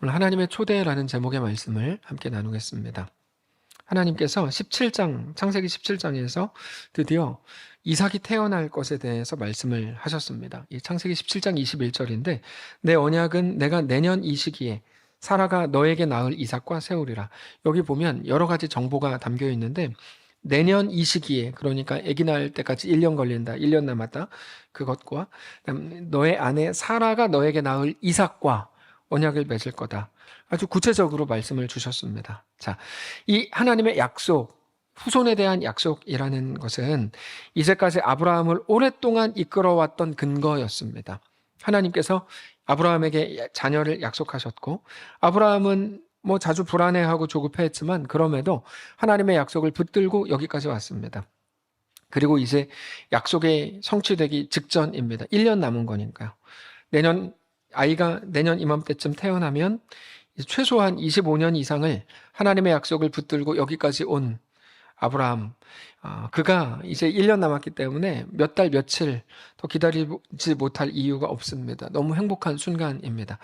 오늘 하나님의 초대라는 제목의 말씀을 함께 나누겠습니다. 하나님께서 창세기 17장에서 드디어 이삭이 태어날 것에 대해서 말씀을 하셨습니다. 이 창세기 17장 21절인데 내 언약은 내가 내년 이 시기에 사라가 너에게 낳을 이삭과 세우리라. 여기 보면 여러 가지 정보가 담겨 있는데 내년 이 시기에, 그러니까 아기 낳을 때까지 1년 걸린다, 1년 남았다, 그것과 너의 아내 사라가 너에게 낳을 이삭과 언약을 맺을 거다. 아주 구체적으로 말씀을 주셨습니다. 자, 이 하나님의 약속, 후손에 대한 약속이라는 것은 이제까지 아브라함을 오랫동안 이끌어왔던 근거였습니다. 하나님께서 아브라함에게 자녀를 약속하셨고, 아브라함은 자주 불안해하고 조급해했지만 그럼에도 하나님의 약속을 붙들고 여기까지 왔습니다. 그리고 이제 약속이 성취되기 직전입니다. 1년 남은 거니까요. 아이가 내년 이맘때쯤 태어나면 최소한 25년 이상을 하나님의 약속을 붙들고 여기까지 온 아브라함, 그가 이제 1년 남았기 때문에 몇 달, 며칠 더 기다리지 못할 이유가 없습니다. 너무 행복한 순간입니다.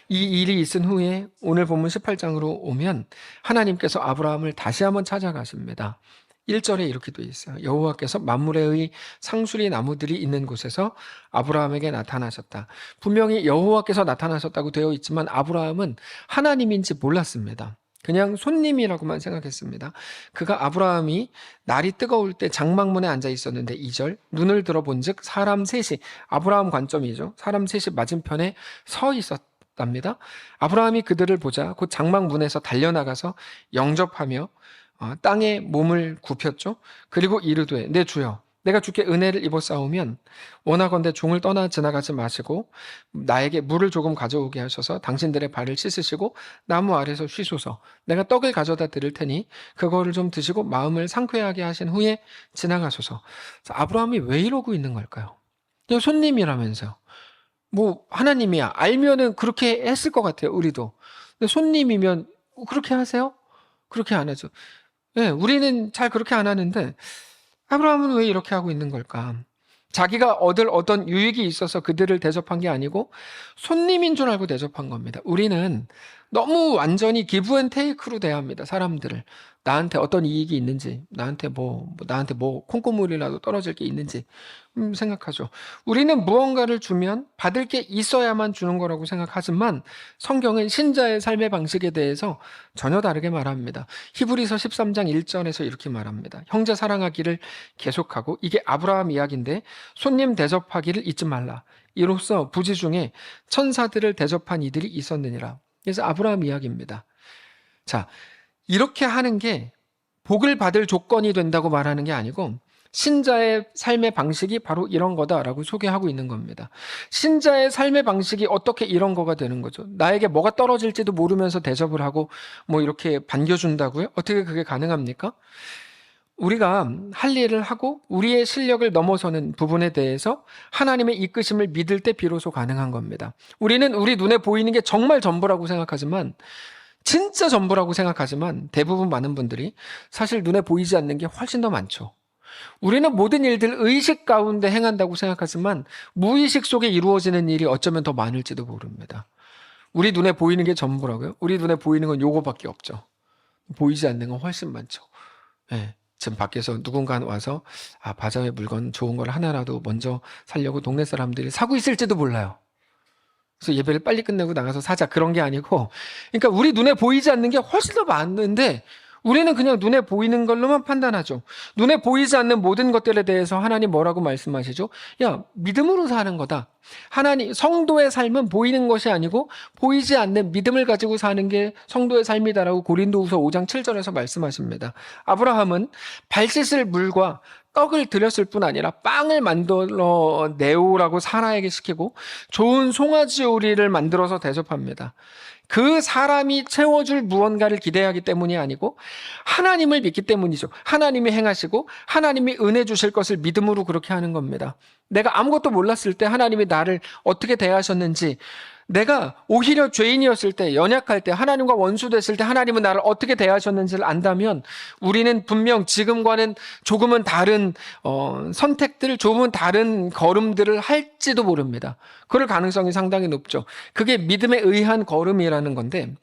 이 일이 있은 후에 오늘 본문 18장으로 오면 하나님께서 아브라함을 다시 한번 찾아가십니다. 1절에 이렇게 돼 있어요. 여호와께서 만물의 상수리 나무들이 있는 곳에서 아브라함에게 나타나셨다. 분명히 여호와께서 나타나셨다고 되어 있지만 아브라함은 하나님인지 몰랐습니다. 그냥 손님이라고만 생각했습니다. 그가 아브라함이 날이 뜨거울 때 장막문에 앉아 있었는데 2절 눈을 들어본 즉 사람 셋이, 아브라함 관점이죠, 사람 셋이 맞은편에 서 있었답니다. 아브라함이 그들을 보자 곧 장막문에서 달려나가서 영접하며 땅에 몸을 굽혔죠. 그리고 이르되 내 주여, 내가 주께 은혜를 입었사오면 원하건대 종을 떠나 지나가지 마시고 나에게 물을 조금 가져오게 하셔서 당신들의 발을 씻으시고 나무 아래서 쉬소서. 내가 떡을 가져다 드릴 테니 그거를 좀 드시고 마음을 상쾌하게 하신 후에 지나가소서. 아브라함이 왜 이러고 있는 걸까요? 그냥 손님이라면서요. 하나님이야, 알면은 그렇게 했을 것 같아요. 우리도. 근데 손님이면 그렇게 하세요? 그렇게 안 하죠. 네, 우리는 잘 그렇게 안 하는데 아브라함은 왜 이렇게 하고 있는 걸까? 자기가 얻을 어떤 유익이 있어서 그들을 대접한 게 아니고 손님인 줄 알고 대접한 겁니다. 우리는 너무 완전히 기브 앤 테이크로 대합니다. 사람들을. 나한테 어떤 이익이 있는지, 나한테 콩고물이라도 떨어질 게 있는지 생각하죠. 우리는 무언가를 주면 받을 게 있어야만 주는 거라고 생각하지만 성경은 신자의 삶의 방식에 대해서 전혀 다르게 말합니다. 히브리서 13장 1절에서 이렇게 말합니다. 형제 사랑하기를 계속하고, 이게 아브라함 이야기인데, 손님 대접하기를 잊지 말라. 이로써 부지 중에 천사들을 대접한 이들이 있었느니라. 그래서 아브라함 이야기입니다. 자, 이렇게 하는 게 복을 받을 조건이 된다고 말하는 게 아니고 신자의 삶의 방식이 바로 이런 거다라고 소개하고 있는 겁니다. 신자의 삶의 방식이 어떻게 이런 거가 되는 거죠? 나에게 뭐가 떨어질지도 모르면서 대접을 하고 이렇게 반겨준다고요? 어떻게 그게 가능합니까? 우리가 할 일을 하고 우리의 실력을 넘어서는 부분에 대해서 하나님의 이끄심을 믿을 때 비로소 가능한 겁니다. 우리는 우리 눈에 보이는 게 정말 전부라고 생각하지만, 진짜 전부라고 생각하지만 대부분 많은 분들이 사실 눈에 보이지 않는 게 훨씬 더 많죠. 우리는 모든 일들 의식 가운데 행한다고 생각하지만 무의식 속에 이루어지는 일이 어쩌면 더 많을지도 모릅니다. 우리 눈에 보이는 게 전부라고요? 우리 눈에 보이는 건 요거밖에 없죠. 보이지 않는 건 훨씬 많죠. 네. 지금 밖에서 누군가 와서 바자회 물건 좋은 걸 하나라도 먼저 사려고 동네 사람들이 사고 있을지도 몰라요. 그래서 예배를 빨리 끝내고 나가서 사자, 그런 게 아니고, 그러니까 우리 눈에 보이지 않는 게 훨씬 더 많은데 우리는 그냥 눈에 보이는 걸로만 판단하죠. 눈에 보이지 않는 모든 것들에 대해서 하나님 뭐라고 말씀하시죠? 야, 믿음으로 사는 거다. 하나님, 성도의 삶은 보이는 것이 아니고 보이지 않는 믿음을 가지고 사는 게 성도의 삶이다라고 고린도후서 5장 7절에서 말씀하십니다. 아브라함은 발 씻을 물과 떡을 드렸을 뿐 아니라 빵을 만들어 내오라고 사라에게 시키고 좋은 송아지 요리를 만들어서 대접합니다. 그 사람이 채워줄 무언가를 기대하기 때문이 아니고 하나님을 믿기 때문이죠. 하나님이 행하시고 하나님이 은혜 주실 것을 믿음으로 그렇게 하는 겁니다. 내가 아무것도 몰랐을 때 하나님이 나를 어떻게 대하셨는지, 내가 오히려 죄인이었을 때, 연약할 때, 하나님과 원수됐을 때 하나님은 나를 어떻게 대하셨는지를 안다면 우리는 분명 지금과는 조금은 다른 선택들, 조금은 다른 걸음들을 할지도 모릅니다. 그럴 가능성이 상당히 높죠. 그게 믿음에 의한 걸음이라는 건데,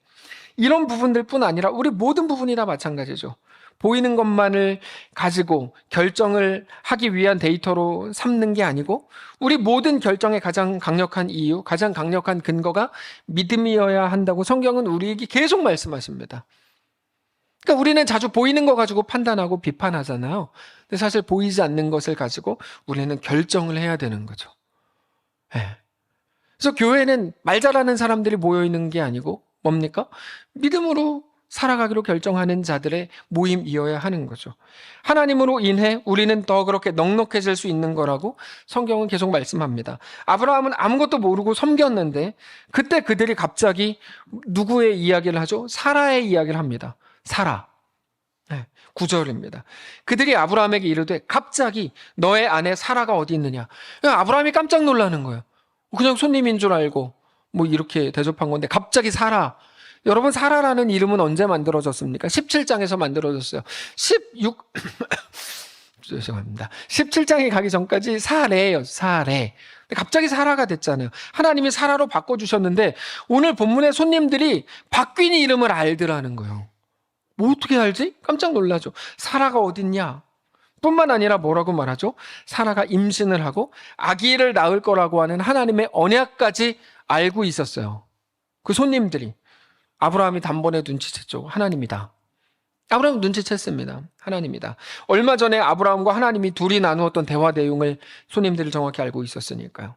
이런 부분들뿐 아니라 우리 모든 부분이 다 마찬가지죠. 보이는 것만을 가지고 결정을 하기 위한 데이터로 삼는 게 아니고 우리 모든 결정의 가장 강력한 이유, 가장 강력한 근거가 믿음이어야 한다고 성경은 우리에게 계속 말씀하십니다. 그러니까 우리는 자주 보이는 거 가지고 판단하고 비판하잖아요. 근데 사실 보이지 않는 것을 가지고 우리는 결정을 해야 되는 거죠. 네. 그래서 교회는 말 잘하는 사람들이 모여 있는 게 아니고 뭡니까? 믿음으로 살아가기로 결정하는 자들의 모임이어야 하는 거죠. 하나님으로 인해 우리는 더 그렇게 넉넉해질 수 있는 거라고 성경은 계속 말씀합니다. 아브라함은 아무것도 모르고 섬겼는데 그때 그들이 갑자기 누구의 이야기를 하죠? 사라의 이야기를 합니다. 사라. 네, 9절입니다. 그들이 아브라함에게 이르되 갑자기 너의 아내 사라가 어디 있느냐? 아브라함이 깜짝 놀라는 거예요. 그냥 손님인 줄 알고 뭐 이렇게 대접한 건데 갑자기 사라. 여러분, 사라라는 이름은 언제 만들어졌습니까? 17장에서 만들어졌어요. 죄송합니다. 17장에 가기 전까지 사레예요. 사레. 갑자기 사라가 됐잖아요. 하나님이 사라로 바꿔주셨는데 오늘 본문의 손님들이 바뀐 이름을 알더라는 거예요. 뭐 어떻게 알지? 깜짝 놀라죠. 사라가 어딨냐? 뿐만 아니라 뭐라고 말하죠? 사라가 임신을 하고 아기를 낳을 거라고 하는 하나님의 언약까지 알고 있었어요. 그 손님들이. 아브라함이 단번에 눈치챘죠. 하나님이다. 아브라함은 눈치챘습니다. 하나님이다. 얼마 전에 아브라함과 하나님이 둘이 나누었던 대화 내용을 손님들이 정확히 알고 있었으니까요.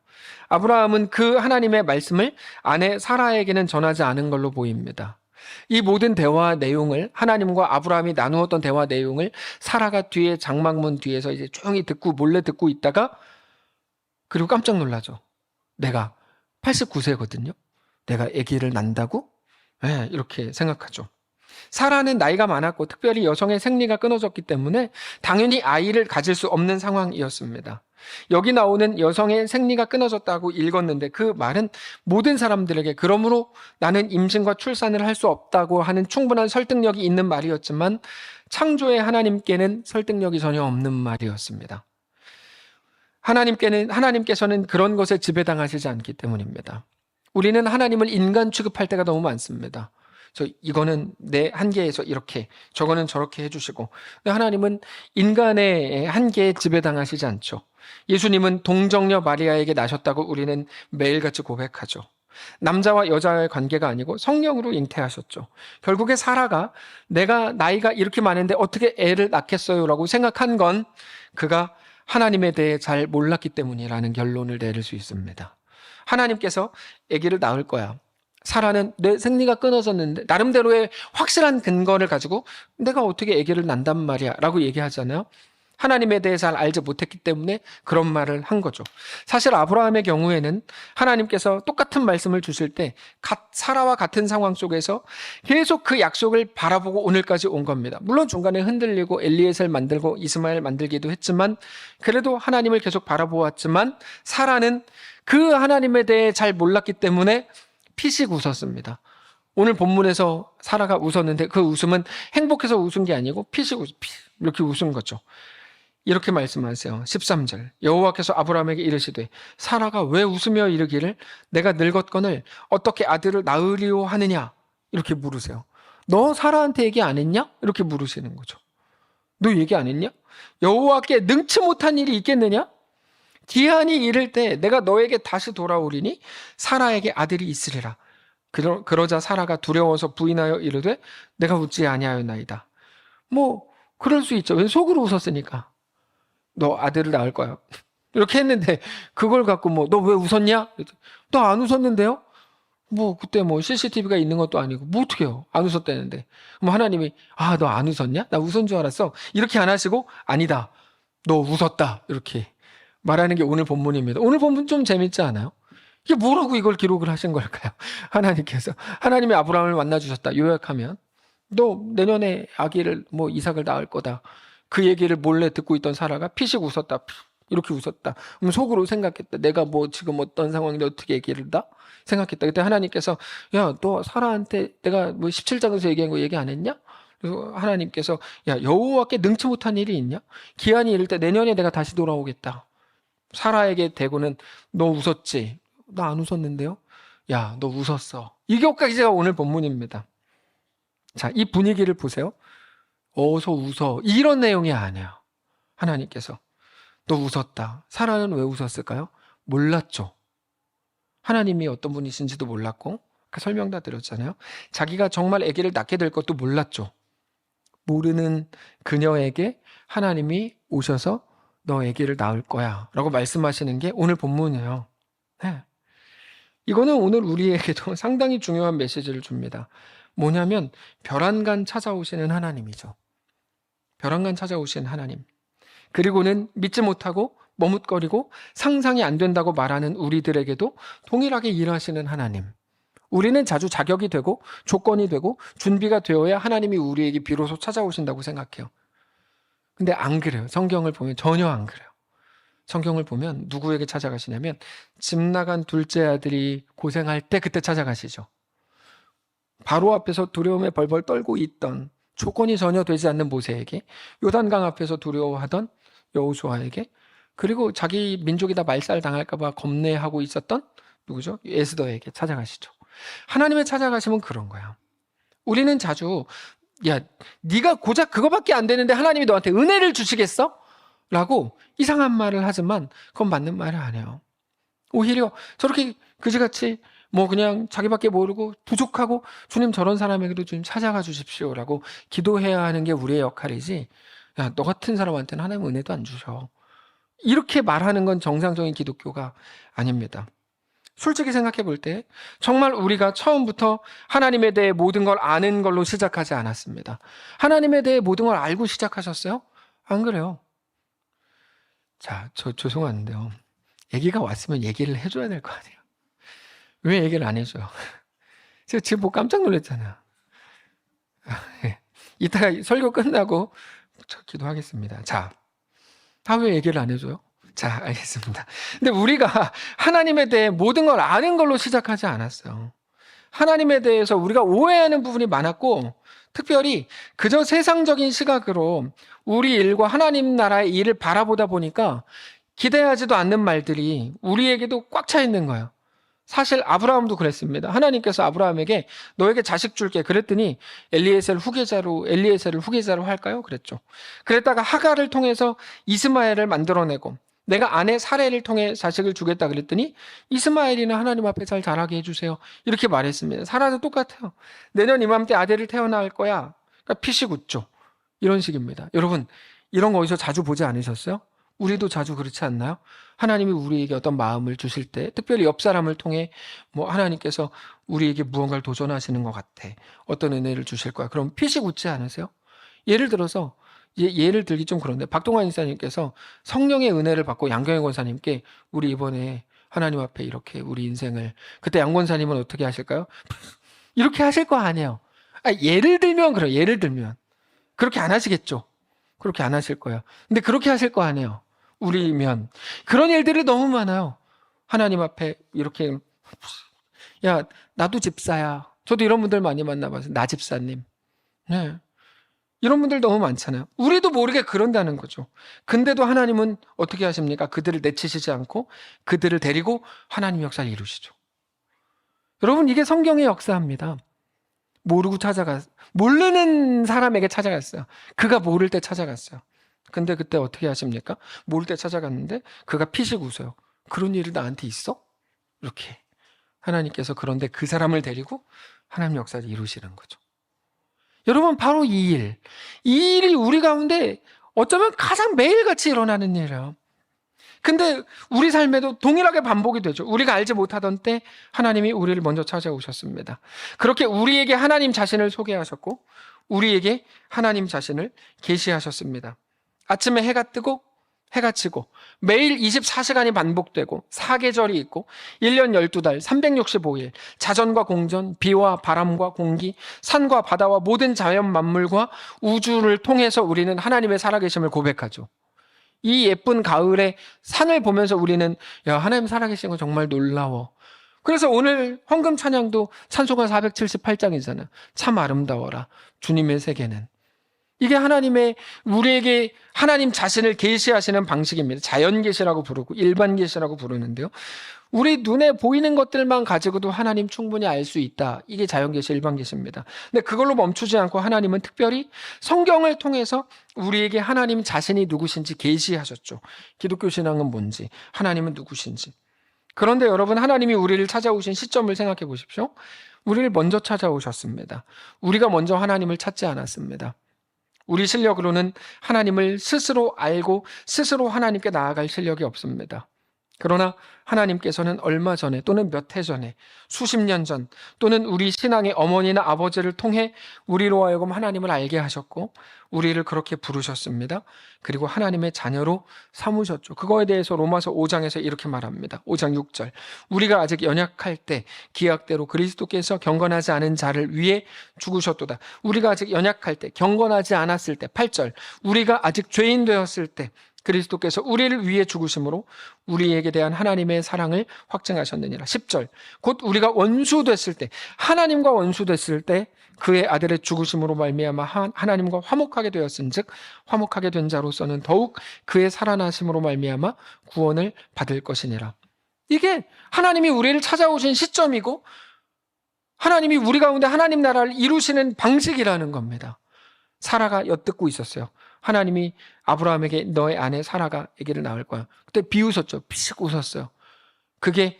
아브라함은 그 하나님의 말씀을 아내 사라에게는 전하지 않은 걸로 보입니다. 이 모든 대화 내용을 하나님과 아브라함이 나누었던 대화 내용을 사라가 뒤에 장막문 뒤에서 이제 조용히 듣고 몰래 듣고 있다가 그리고 깜짝 놀라죠. 내가 89세거든요. 내가 아기를 낳는다고? 네, 이렇게 생각하죠. 사라는 나이가 많았고 특별히 여성의 생리가 끊어졌기 때문에 당연히 아이를 가질 수 없는 상황이었습니다. 여기 나오는 여성의 생리가 끊어졌다고 읽었는데 그 말은 모든 사람들에게 그러므로 나는 임신과 출산을 할 수 없다고 하는 충분한 설득력이 있는 말이었지만 창조의 하나님께는 설득력이 전혀 없는 말이었습니다. 하나님께서는 그런 것에 지배당하시지 않기 때문입니다. 우리는 하나님을 인간 취급할 때가 너무 많습니다. 이거는 내 한계에서 이렇게, 저거는 저렇게 해주시고. 근데 하나님은 인간의 한계에 지배당하시지 않죠. 예수님은 동정녀 마리아에게 나셨다고 우리는 매일같이 고백하죠. 남자와 여자의 관계가 아니고 성령으로 잉태하셨죠. 결국에 사라가 내가 나이가 이렇게 많은데 어떻게 애를 낳겠어요? 라고 생각한 건 그가 하나님에 대해 잘 몰랐기 때문이라는 결론을 내릴 수 있습니다. 하나님께서 아기를 낳을 거야. 사라는 내 생리가 끊어졌는데 나름대로의 확실한 근거를 가지고 내가 어떻게 아기를 낳단 말이야 라고 얘기하잖아요. 하나님에 대해 잘 알지 못했기 때문에 그런 말을 한 거죠. 사실 아브라함의 경우에는 하나님께서 똑같은 말씀을 주실 때 사라와 같은 상황 속에서 계속 그 약속을 바라보고 오늘까지 온 겁니다. 물론 중간에 흔들리고 엘리에셀 만들고 이스마엘 만들기도 했지만 그래도 하나님을 계속 바라보았지만 사라는 그 하나님에 대해 잘 몰랐기 때문에 피식 웃었습니다. 오늘 본문에서 사라가 웃었는데 그 웃음은 행복해서 웃은 게 아니고 피식 이렇게 웃은 거죠. 이렇게 말씀하세요. 13절 여호와께서 아브라함에게 이르시되 사라가 왜 웃으며 이르기를 내가 늙었거늘 어떻게 아들을 낳으리오 하느냐 이렇게 물으세요. 너 사라한테 얘기 안 했냐? 이렇게 물으시는 거죠. 너 얘기 안 했냐? 여호와께 능치 못한 일이 있겠느냐? 기한이 이를 때 내가 너에게 다시 돌아오리니 사라에게 아들이 있으리라. 그러자 사라가 두려워서 부인하여 이르되 내가 웃지 아니하였나이다. 뭐 그럴 수 있죠. 왜 속으로 웃었으니까. 너 아들을 낳을 거야. 이렇게 했는데 그걸 갖고 뭐 너 왜 웃었냐? 너 안 웃었는데요? 뭐 그때 뭐 CCTV가 있는 것도 아니고 뭐 어떻게 해요? 안 웃었다는데. 뭐 하나님이 너 안 웃었냐? 나 웃은 줄 알았어. 이렇게 안 하시고 아니다. 너 웃었다. 이렇게 말하는 게 오늘 본문입니다. 오늘 본문 좀 재밌지 않아요? 이게 뭐라고 이걸 기록을 하신 걸까요? 하나님께서. 하나님이 아브라함을 만나주셨다. 요약하면 너 내년에 아기를 뭐 이삭을 낳을 거다. 그 얘기를 몰래 듣고 있던 사라가 피식 웃었다. 이렇게 웃었다. 그럼 속으로 생각했다. 내가 뭐 지금 어떤 상황인데 어떻게 얘기를 한다? 생각했다. 그때 하나님께서 야, 너 사라한테 내가 뭐 17장에서 얘기한 거 얘기 안 했냐? 그래서 하나님께서 야, 여호와께 능치 못한 일이 있냐? 기한이 이를 때 내년에 내가 다시 돌아오겠다. 사라에게 대고는 너 웃었지? 나 안 웃었는데요? 야, 너 웃었어. 이것까지가 오늘 본문입니다. 자, 이 분위기를 보세요. 어서 웃어. 이런 내용이 아니에요. 하나님께서 너 웃었다. 사라는 왜 웃었을까요? 몰랐죠. 하나님이 어떤 분이신지도 몰랐고 그 설명 다 드렸잖아요. 자기가 정말 아기를 낳게 될 것도 몰랐죠. 모르는 그녀에게 하나님이 오셔서 너 아기를 낳을 거야 라고 말씀하시는 게 오늘 본문이에요. 네. 이거는 오늘 우리에게도 상당히 중요한 메시지를 줍니다. 뭐냐면 별안간 찾아오시는 하나님이죠. 별안간 찾아오시는 하나님. 그리고는 믿지 못하고 머뭇거리고 상상이 안 된다고 말하는 우리들에게도 동일하게 일하시는 하나님. 우리는 자주 자격이 되고 조건이 되고 준비가 되어야 하나님이 우리에게 비로소 찾아오신다고 생각해요. 근데 안 그래요. 성경을 보면 전혀 안 그래요. 성경을 보면 누구에게 찾아가시냐면 집 나간 둘째 아들이 고생할 때 그때 찾아가시죠. 바로 앞에서 두려움에 벌벌 떨고 있던 조건이 전혀 되지 않는 모세에게, 요단강 앞에서 두려워하던 여호수아에게, 그리고 자기 민족이 다 말살 당할까 봐 겁내하고 있었던 누구죠? 에스더에게 찾아가시죠. 하나님의 찾아가시면 그런 거야. 우리는 자주 야, 네가 고작 그거밖에 안 되는데 하나님이 너한테 은혜를 주시겠어? 라고 이상한 말을 하지만 그건 맞는 말이 아니에요. 오히려 저렇게 그지같이 뭐 그냥 자기밖에 모르고 부족하고 주님 저런 사람에게도 주님 찾아가 주십시오라고 기도해야 하는 게 우리의 역할이지, 야, 너 같은 사람한테는 하나님 은혜도 안 주셔, 이렇게 말하는 건 정상적인 기독교가 아닙니다. 솔직히 생각해 볼 때 정말 우리가 처음부터 하나님에 대해 모든 걸 아는 걸로 시작하지 않았습니다. 하나님에 대해 모든 걸 알고 시작하셨어요? 안 그래요. 자, 저 죄송한데요. 얘기가 왔으면 얘기를 해줘야 될 거 아니에요. 왜 얘기를 안 해줘요? 제가 지금 뭐 깜짝 놀랐잖아요. 이따가 설교 끝나고 저 기도하겠습니다. 자, 왜 얘기를 안 해줘요? 자, 알겠습니다. 근데 우리가 하나님에 대해 모든 걸 아는 걸로 시작하지 않았어요. 하나님에 대해서 우리가 오해하는 부분이 많았고, 특별히 그저 세상적인 시각으로 우리 일과 하나님 나라의 일을 바라보다 보니까 기대하지도 않는 말들이 우리에게도 꽉 차 있는 거예요. 사실 아브라함도 그랬습니다. 하나님께서 아브라함에게 너에게 자식 줄게 그랬더니 엘리에셀을 후계자로 할까요? 그랬죠. 그랬다가 하갈을 통해서 이스마엘을 만들어내고 내가 아내 사레를 통해 자식을 주겠다 그랬더니 이스마엘이는 하나님 앞에 잘 자라게 해주세요, 이렇게 말했습니다. 사라도 똑같아요. 내년 이맘때 아들을 태어날 거야. 그러니까 피식 웃죠. 이런 식입니다. 여러분, 이런 거 어디서 자주 보지 않으셨어요? 우리도 자주 그렇지 않나요? 하나님이 우리에게 어떤 마음을 주실 때, 특별히 옆 사람을 통해 뭐 하나님께서 우리에게 무언가를 도전하시는 것 같아, 어떤 은혜를 주실 거야, 그럼 피식 웃지 않으세요? 예를 들어서 예를 들기 좀 그런데 박동환 이사님께서 성령의 은혜를 받고 양경혜 권사님께 우리 이번에 하나님 앞에 이렇게 우리 인생을, 그때 양 권사님은 어떻게 하실까요? 이렇게 하실 거 아니에요. 예를 들면 그래요. 예를 들면 그렇게 안 하시겠죠. 그렇게 안 하실 거예요. 근데 그렇게 하실 거 아니에요. 우리면 그런 일들이 너무 많아요. 하나님 앞에 이렇게, 야, 나도 집사야. 저도 이런 분들 많이 만나봐서 나 집사님. 네. 이런 분들 너무 많잖아요. 우리도 모르게 그런다는 거죠. 근데도 하나님은 어떻게 하십니까? 그들을 내치시지 않고 그들을 데리고 하나님 역사를 이루시죠. 여러분, 이게 성경의 역사입니다. 모르는 사람에게 찾아갔어요. 그가 모를 때 찾아갔어요. 근데 그때 어떻게 하십니까? 모를 때 찾아갔는데 그가 피식 웃어요. 그런 일이 나한테 있어? 이렇게 하나님께서, 그런데 그 사람을 데리고 하나님 역사를 이루시는 거죠. 여러분, 바로 이 일이 우리 가운데 어쩌면 가장 매일같이 일어나는 일이에요. 근데 우리 삶에도 동일하게 반복이 되죠. 우리가 알지 못하던 때 하나님이 우리를 먼저 찾아오셨습니다. 그렇게 우리에게 하나님 자신을 소개하셨고 우리에게 하나님 자신을 계시하셨습니다. 아침에 해가 뜨고 해가 지고 매일 24시간이 반복되고 사계절이 있고 1년 12달 365일 자전과 공전, 비와 바람과 공기, 산과 바다와 모든 자연 만물과 우주를 통해서 우리는 하나님의 살아계심을 고백하죠. 이 예쁜 가을에 산을 보면서 우리는 야, 하나님 살아계신 거 정말 놀라워. 그래서 오늘 헌금 찬양도 찬송가 478장이잖아요. 참 아름다워라. 주님의 세계는. 이게 우리에게 하나님 자신을 계시하시는 방식입니다. 자연 계시라고 부르고 일반 계시라고 부르는데요. 우리 눈에 보이는 것들만 가지고도 하나님 충분히 알 수 있다. 이게 자연 계시, 일반 계시입니다. 근데 그걸로 멈추지 않고 하나님은 특별히 성경을 통해서 우리에게 하나님 자신이 누구신지 계시하셨죠. 기독교 신앙은 뭔지, 하나님은 누구신지. 그런데 여러분, 하나님이 우리를 찾아오신 시점을 생각해 보십시오. 우리를 먼저 찾아오셨습니다. 우리가 먼저 하나님을 찾지 않았습니다. 우리 실력으로는 하나님을 스스로 알고 스스로 하나님께 나아갈 실력이 없습니다. 그러나 하나님께서는 얼마 전에 또는 몇 해 전에 수십 년 전 또는 우리 신앙의 어머니나 아버지를 통해 우리로 하여금 하나님을 알게 하셨고 우리를 그렇게 부르셨습니다. 그리고 하나님의 자녀로 삼으셨죠. 그거에 대해서 로마서 5장에서 이렇게 말합니다. 5장 6절. 우리가 아직 연약할 때 기약대로 그리스도께서 경건하지 않은 자를 위해 죽으셨도다. 우리가 아직 연약할 때, 경건하지 않았을 때. 8절. 우리가 아직 죄인 되었을 때 그리스도께서 우리를 위해 죽으심으로 우리에게 대한 하나님의 사랑을 확증하셨느니라. 10절. 곧 우리가 원수 됐을 때, 하나님과 원수 됐을 때 그의 아들의 죽으심으로 말미암아 하나님과 화목하게 되었은즉 화목하게 된 자로서는 더욱 그의 살아나심으로 말미암아 구원을 받을 것이니라. 이게 하나님이 우리를 찾아오신 시점이고 하나님이 우리 가운데 하나님 나라를 이루시는 방식이라는 겁니다. 사라가 엿듣고 있었어요. 하나님이 아브라함에게 너의 아내 사라가 아기를 낳을 거야. 그때 비웃었죠. 피식 웃었어요. 그게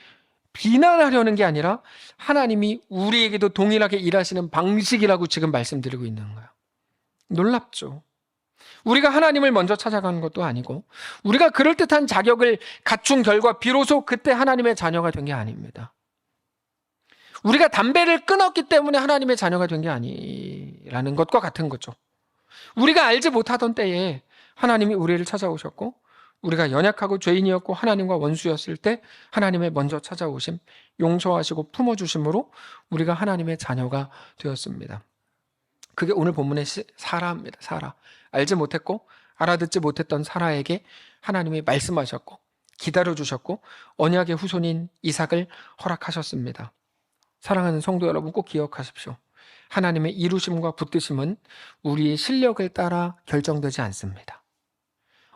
비난하려는 게 아니라 하나님이 우리에게도 동일하게 일하시는 방식이라고 지금 말씀드리고 있는 거예요. 놀랍죠. 우리가 하나님을 먼저 찾아가는 것도 아니고 우리가 그럴듯한 자격을 갖춘 결과 비로소 그때 하나님의 자녀가 된 게 아닙니다. 우리가 담배를 끊었기 때문에 하나님의 자녀가 된 게 아니라는 것과 같은 거죠. 우리가 알지 못하던 때에 하나님이 우리를 찾아오셨고 우리가 연약하고 죄인이었고 하나님과 원수였을 때 하나님의 먼저 찾아오심, 용서하시고 품어주심으로 우리가 하나님의 자녀가 되었습니다. 그게 오늘 본문의 사라입니다. 사라. 알지 못했고 알아듣지 못했던 사라에게 하나님이 말씀하셨고 기다려주셨고 언약의 후손인 이삭을 허락하셨습니다. 사랑하는 성도 여러분, 꼭 기억하십시오. 하나님의 이루심과 붙드심은 우리의 실력을 따라 결정되지 않습니다.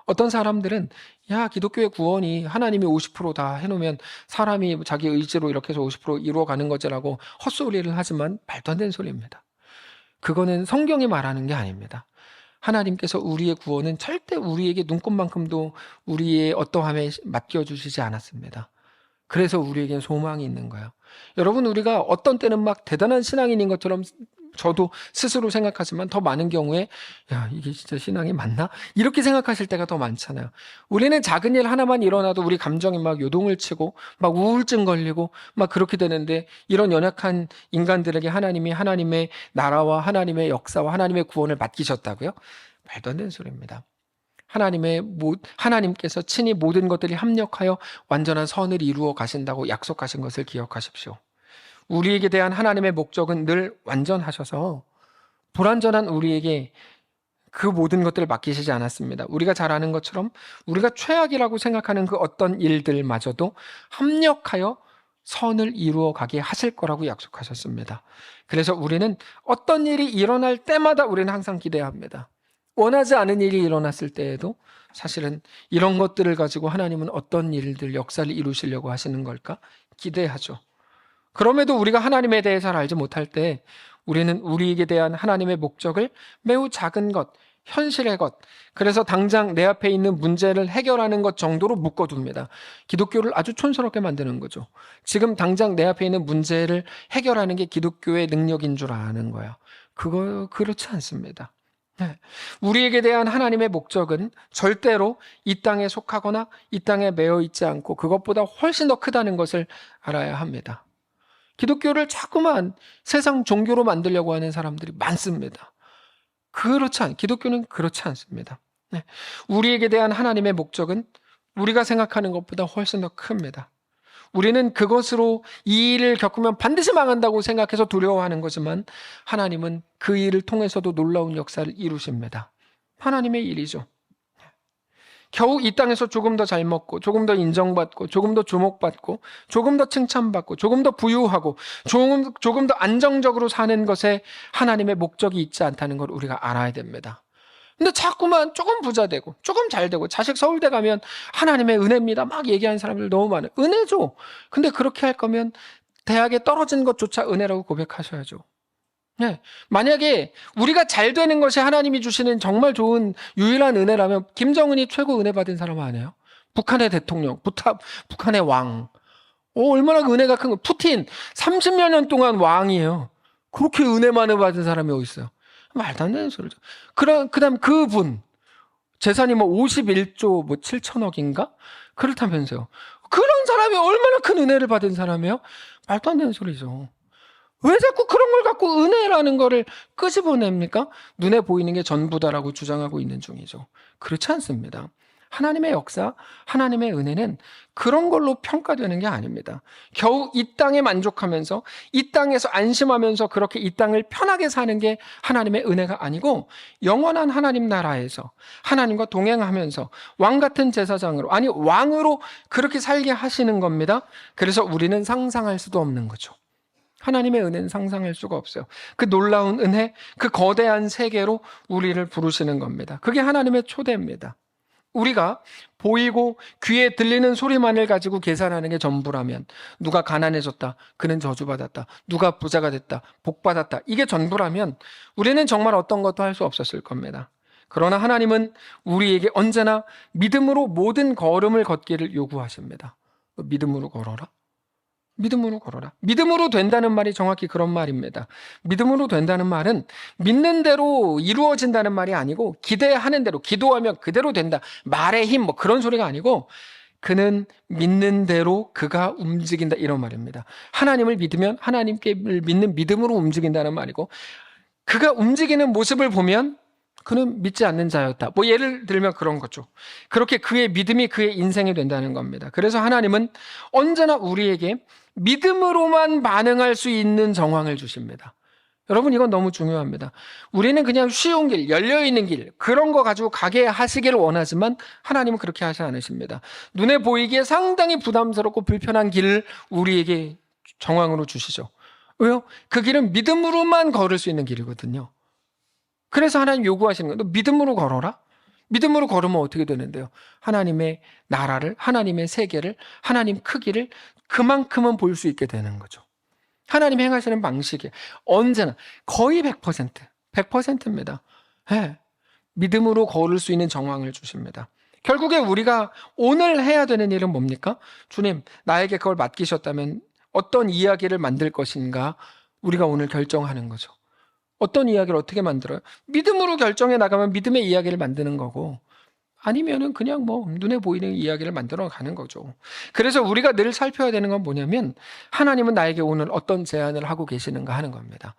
어떤 사람들은 야, 기독교의 구원이 하나님이 50%다 해놓으면 사람이 자기 의지로 이렇게 해서 50% 이루어가는 거지라고 헛소리를 하지만 말도 안 되는 소리입니다. 그거는 성경이 말하는 게 아닙니다. 하나님께서 우리의 구원은 절대 우리에게 눈꼽만큼도 우리의 어떠함에 맡겨주시지 않았습니다. 그래서 우리에겐 소망이 있는 거예요. 여러분, 우리가 어떤 때는 막 대단한 신앙인인 것처럼 저도 스스로 생각하지만 더 많은 경우에 야, 이게 진짜 신앙이 맞나? 이렇게 생각하실 때가 더 많잖아요. 우리는 작은 일 하나만 일어나도 우리 감정이 막 요동을 치고 막 우울증 걸리고 막 그렇게 되는데 이런 연약한 인간들에게 하나님이 하나님의 나라와 하나님의 역사와 하나님의 구원을 맡기셨다고요? 말도 안 되는 소리입니다. 하나님께서 친히 모든 것들이 합력하여 완전한 선을 이루어 가신다고 약속하신 것을 기억하십시오. 우리에게 대한 하나님의 목적은 늘 완전하셔서 불완전한 우리에게 그 모든 것들을 맡기시지 않았습니다. 우리가 잘 아는 것처럼 우리가 최악이라고 생각하는 그 어떤 일들마저도 합력하여 선을 이루어 가게 하실 거라고 약속하셨습니다. 그래서 우리는 어떤 일이 일어날 때마다 우리는 항상 기대합니다. 원하지 않은 일이 일어났을 때에도 사실은 이런 것들을 가지고 하나님은 어떤 일들, 역사를 이루시려고 하시는 걸까? 기대하죠. 그럼에도 우리가 하나님에 대해 잘 알지 못할 때 우리는 우리에게 대한 하나님의 목적을 매우 작은 것, 현실의 것, 그래서 당장 내 앞에 있는 문제를 해결하는 것 정도로 묶어둡니다. 기독교를 아주 촌스럽게 만드는 거죠. 지금 당장 내 앞에 있는 문제를 해결하는 게 기독교의 능력인 줄 아는 거예요. 그렇지 않습니다. 우리에게 대한 하나님의 목적은 절대로 이 땅에 속하거나 이 땅에 매여 있지 않고 그것보다 훨씬 더 크다는 것을 알아야 합니다. 기독교를 자꾸만 세상 종교로 만들려고 하는 사람들이 많습니다. 기독교는 그렇지 않습니다. 우리에게 대한 하나님의 목적은 우리가 생각하는 것보다 훨씬 더 큽니다. 우리는 그것으로 이 일을 겪으면 반드시 망한다고 생각해서 두려워하는 거지만 하나님은 그 일을 통해서도 놀라운 역사를 이루십니다. 하나님의 일이죠. 겨우 이 땅에서 조금 더 잘 먹고, 조금 더 인정받고, 조금 더 주목받고, 조금 더 칭찬받고, 조금 더 부유하고, 조금 더 안정적으로 사는 것에 하나님의 목적이 있지 않다는 걸 우리가 알아야 됩니다. 근데 자꾸만 조금 부자 되고, 조금 잘 되고, 자식 서울대 가면 하나님의 은혜입니다 막 얘기하는 사람들 너무 많아요. 은혜죠. 근데 그렇게 할 거면 대학에 떨어진 것조차 은혜라고 고백하셔야죠. 네. 만약에 우리가 잘 되는 것이 하나님이 주시는 정말 좋은 유일한 은혜라면 김정은이 최고 은혜 받은 사람 아니에요? 북한의 대통령, 북한의 왕. 얼마나 은혜가 큰 거. 푸틴 30여 년 동안 왕이에요. 그렇게 은혜만을 받은 사람이 어디 있어요? 말도 안 되는 소리죠. 그다음 그분 재산이 뭐 51조 뭐 7천억인가? 그렇다면서요. 그런 사람이 얼마나 큰 은혜를 받은 사람이에요? 말도 안 되는 소리죠. 왜 자꾸 그런 걸 갖고 은혜라는 거를 끄집어냅니까? 눈에 보이는 게 전부다라고 주장하고 있는 중이죠. 그렇지 않습니다. 하나님의 역사, 하나님의 은혜는 그런 걸로 평가되는 게 아닙니다. 겨우 이 땅에 만족하면서 이 땅에서 안심하면서 그렇게 이 땅을 편하게 사는 게 하나님의 은혜가 아니고 영원한 하나님 나라에서 하나님과 동행하면서 왕 같은 제사장으로, 아니 왕으로 그렇게 살게 하시는 겁니다. 그래서 우리는 상상할 수도 없는 거죠. 하나님의 은혜는 상상할 수가 없어요. 그 놀라운 은혜, 그 거대한 세계로 우리를 부르시는 겁니다. 그게 하나님의 초대입니다. 우리가 보이고 귀에 들리는 소리만을 가지고 계산하는 게 전부라면, 누가 가난해졌다, 그는 저주받았다, 누가 부자가 됐다, 복받았다, 이게 전부라면 우리는 정말 어떤 것도 할 수 없었을 겁니다. 그러나 하나님은 우리에게 언제나 믿음으로 모든 걸음을 걷기를 요구하십니다. 믿음으로 걸어라. 믿음으로 걸어라. 믿음으로 된다는 말이 정확히 그런 말입니다. 믿음으로 된다는 말은 믿는 대로 이루어진다는 말이 아니고 기대하는 대로, 기도하면 그대로 된다. 말의 힘 뭐 그런 소리가 아니고 그는 믿는 대로 그가 움직인다 이런 말입니다. 하나님을 믿으면 하나님께 믿는 믿음으로 움직인다는 말이고 그가 움직이는 모습을 보면 그는 믿지 않는 자였다. 뭐 예를 들면 그런 거죠. 그렇게 그의 믿음이 그의 인생이 된다는 겁니다. 그래서 하나님은 언제나 우리에게 믿음으로만 반응할 수 있는 정황을 주십니다. 여러분 이건 너무 중요합니다. 우리는 그냥 쉬운 길, 열려있는 길 그런 거 가지고 가게 하시기를 원하지만 하나님은 그렇게 하지 않으십니다. 눈에 보이기에 상당히 부담스럽고 불편한 길을 우리에게 정황으로 주시죠. 왜요? 그 길은 믿음으로만 걸을 수 있는 길이거든요. 그래서 하나님 요구하시는 거예요. 너 믿음으로 걸어라. 믿음으로 걸으면 어떻게 되는데요? 하나님의 나라를, 하나님의 세계를, 하나님 크기를 그만큼은 볼 수 있게 되는 거죠. 하나님 행하시는 방식이 언제나 거의 100%입니다. 네. 믿음으로 걸을 수 있는 정황을 주십니다. 결국에 우리가 오늘 해야 되는 일은 뭡니까? 주님, 나에게 그걸 맡기셨다면 어떤 이야기를 만들 것인가? 우리가 오늘 결정하는 거죠. 어떤 이야기를 어떻게 만들어요? 믿음으로 결정해 나가면 믿음의 이야기를 만드는 거고 아니면은 그냥 뭐 눈에 보이는 이야기를 만들어 가는 거죠. 그래서 우리가 늘 살펴야 되는 건 뭐냐면 하나님은 나에게 오늘 어떤 제안을 하고 계시는가 하는 겁니다.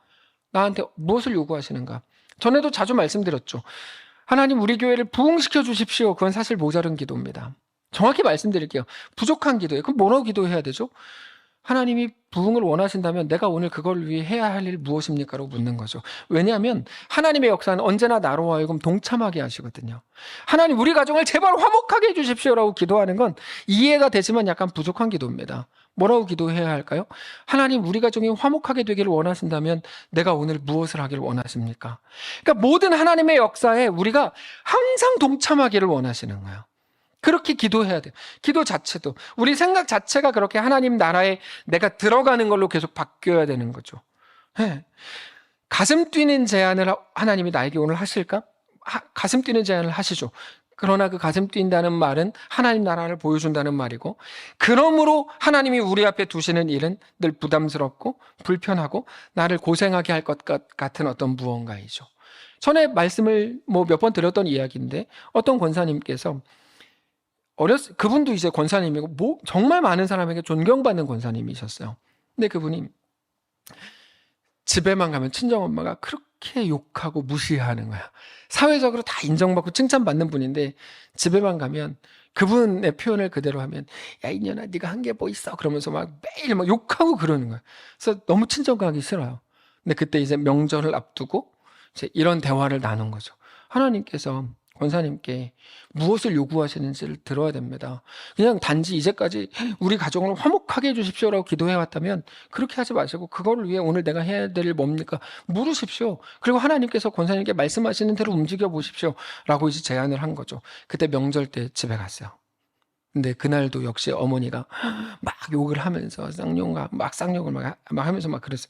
나한테 무엇을 요구하시는가? 전에도 자주 말씀드렸죠. 하나님 우리 교회를 부흥시켜 주십시오. 그건 사실 모자른 기도입니다. 정확히 말씀드릴게요. 부족한 기도예요. 그럼 뭐라고 기도해야 되죠? 하나님이 부흥을 원하신다면 내가 오늘 그걸 위해 해야 할 일 무엇입니까? 라고 묻는 거죠. 왜냐하면 하나님의 역사는 언제나 나로 하여금 동참하게 하시거든요. 하나님 우리 가정을 제발 화목하게 해주십시오 라고 기도하는 건 이해가 되지만 약간 부족한 기도입니다. 뭐라고 기도해야 할까요? 하나님 우리 가정이 화목하게 되기를 원하신다면 내가 오늘 무엇을 하기를 원하십니까? 그러니까 모든 하나님의 역사에 우리가 항상 동참하기를 원하시는 거예요. 그렇게 기도해야 돼요. 기도 자체도 우리 생각 자체가 그렇게 하나님 나라에 내가 들어가는 걸로 계속 바뀌어야 되는 거죠. 네. 가슴 뛰는 제안을 하나님이 나에게 오늘 하실까? 가슴 뛰는 제안을 하시죠. 그러나 그 가슴 뛴다는 말은 하나님 나라를 보여준다는 말이고 그러므로 하나님이 우리 앞에 두시는 일은 늘 부담스럽고 불편하고 나를 고생하게 할 것 같은 어떤 무언가이죠. 전에 말씀을 뭐 몇 번 드렸던 이야기인데 어떤 권사님께서 그분도 이제 권사님이고 정말 많은 사람에게 존경받는 권사님이셨어요. 근데 그분이 집에만 가면 친정엄마가 그렇게 욕하고 무시하는 거야. 사회적으로 다 인정받고 칭찬받는 분인데 집에만 가면 그분의 표현을 그대로 하면 야 이년아 네가 한 게 뭐 있어 그러면서 막 매일 막 욕하고 그러는 거야. 그래서 너무 친정가기 싫어요. 근데 그때 이제 명절을 앞두고 이제 이런 대화를 나눈 거죠. 하나님께서 권사님께 무엇을 요구하시는지를 들어야 됩니다. 그냥 단지 이제까지 우리 가정을 화목하게 해주십시오라고 기도해왔다면 그렇게 하지 마시고 그거를 위해 오늘 내가 해야 될 일 뭡니까? 물으십시오. 그리고 하나님께서 권사님께 말씀하시는 대로 움직여 보십시오 라고 이제 제안을 한 거죠. 그때 명절 때 집에 갔어요. 근데 그날도 역시 어머니가 막 욕을 하면서 쌍욕을 막 하면서 막 그랬어요.